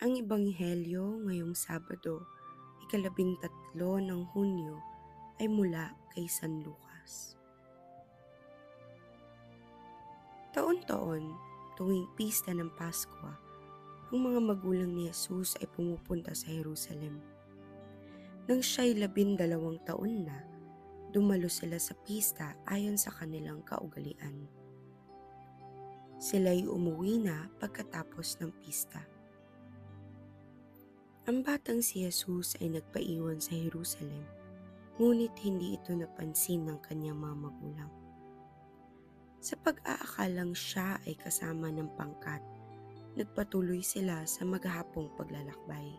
Ang Ebanghelyo ngayong Sabado, ika-13 ng Hunyo ay mula kay San Lucas. Taon-taon, tuwing pista ng Pasko, ang mga magulang ni Jesus ay pumupunta sa Jerusalem. Nang siya'y 12 taon na, dumalo sila sa pista ayon sa kanilang kaugalian. Sila'y umuwi na pagkatapos ng pista. Ang batang si Jesus ay nagpaiwan sa Jerusalem, ngunit hindi ito napansin ng kanyang mga magulang. Sa pag-aakalang siya ay kasama ng pangkat, nagpatuloy sila sa maghapong paglalakbay.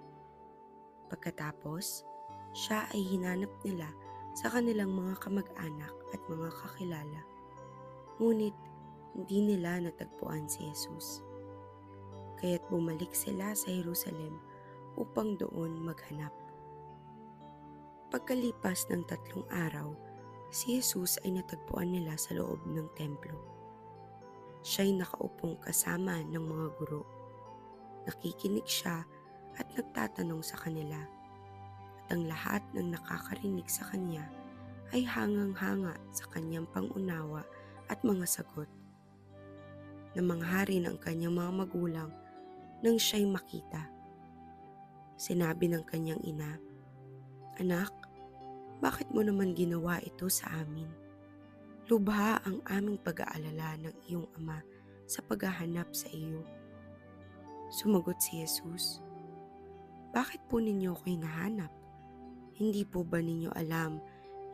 Pagkatapos, siya ay hinanap nila sa kanilang mga kamag-anak at mga kakilala, ngunit hindi nila natagpuan si Jesus. Kaya't bumalik sila sa Jerusalem upang doon maghanap. Pagkalipas ng 3 araw, si Jesus ay natagpuan nila sa loob ng templo. Siya'y nakaupong kasama ng mga guro. Nakikinig siya at nagtatanong sa kanila. At ang lahat ng nakakarinig sa kanya ay hangang-hanga sa kanyang pangunawa at mga sagot. Namangha rin ang kanyang mga magulang nang siya'y makita. Sinabi ng kanyang ina, "Anak, bakit mo naman ginawa ito sa amin? Lubha ang aming pag-aalala ng iyong ama sa paghahanap sa iyo." Sumagot si Jesus, "Bakit po ninyo ako hinahanap? Hindi po ba ninyo alam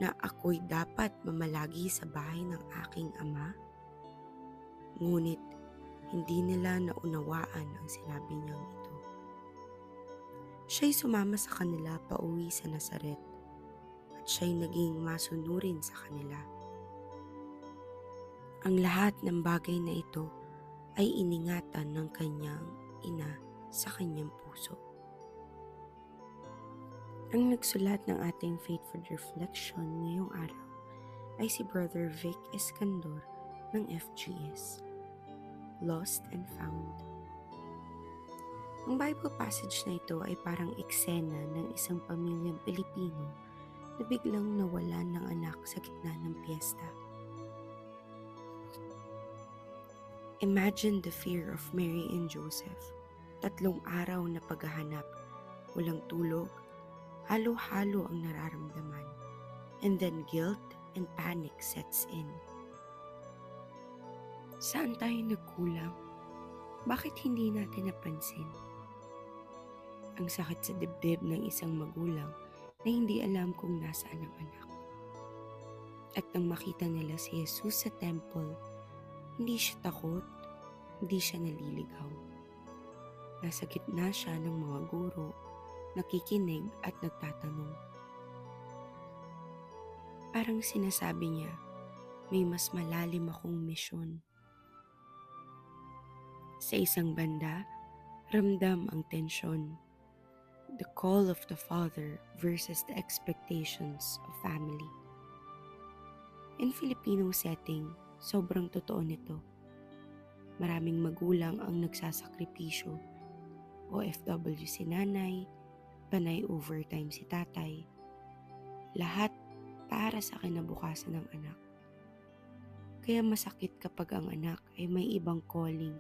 na ako'y dapat mamalagi sa bahay ng aking ama?" Ngunit hindi nila naunawaan ang sinabi niyang ito. Siya'y sumama sa kanila pauwi sa Nazaret at siya'y naging masunurin sa kanila. Ang lahat ng bagay na ito ay iningatan ng kanyang ina sa kanyang puso. Ang nagsulat ng ating Faithful Reflection ngayong araw ay si Brother Vic Escandor ng FGS, Lost and Found. Ang Bible passage na ito ay parang eksena ng isang pamilyang Pilipino na biglang nawalan ng anak sa gitna ng piyesta. Imagine the fear of Mary and Joseph. 3 araw na paghahanap, walang tulog, halo-halo ang nararamdaman, and then guilt and panic sets in. Saan tayo nagkulang? Bakit hindi natin napansin? Ang sakit sa dibdib ng isang magulang na hindi alam kung nasaan ang anak. At nang makita nila si Jesus sa temple, hindi siya takot, hindi siya naliligaw. Nasa gitna siya ng mga guro, nakikinig at nagtatanong. Parang sinasabi niya, may mas malalim akong misyon. Sa isang banda, ramdam ang tensyon. The call of the father versus the expectations of family. In Filipino setting, sobrang totoo nito. Maraming magulang ang nagsasakripisyo. OFW si nanay, panay overtime si tatay. Lahat para sa kinabukasan ng anak. Kaya masakit kapag ang anak ay may ibang calling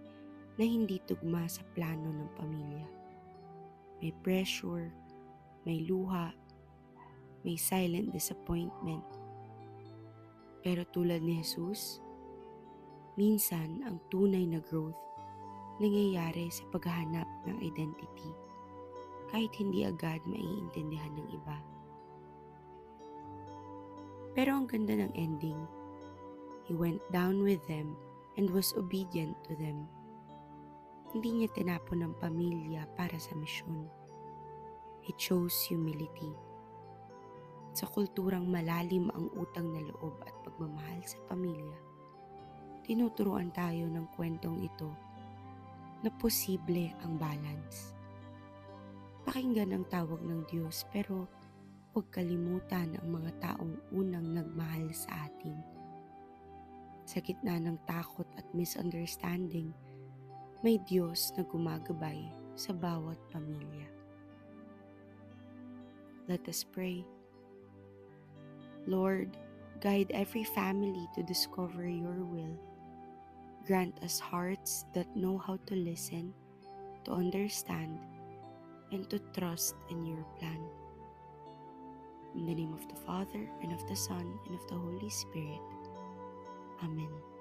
na hindi tugma sa plano ng pamilya. May pressure, may luha, may silent disappointment. Pero tulad ni Jesus, minsan ang tunay na growth nangyayari sa paghahanap ng identity kahit hindi agad maiintindihan ng iba. Pero ang ganda ng ending, he went down with them and was obedient to them. Hindi niya tinapon ang pamilya para sa misyon. He chose humility. Sa kulturang malalim ang utang na loob at pagmamahal sa pamilya, tinuturuan tayo ng kwentong ito na posible ang balance. Pakinggan ang tawag ng Diyos pero huwag kalimutan ang mga taong unang nagmahal sa atin. Sa gitna ng takot at misunderstanding, may Diyos na gumagabay sa bawat pamilya. Let us pray. Lord, guide every family to discover your will. Grant us hearts that know how to listen, to understand, and to trust in your plan. In the name of the Father, and of the Son, and of the Holy Spirit. Amen.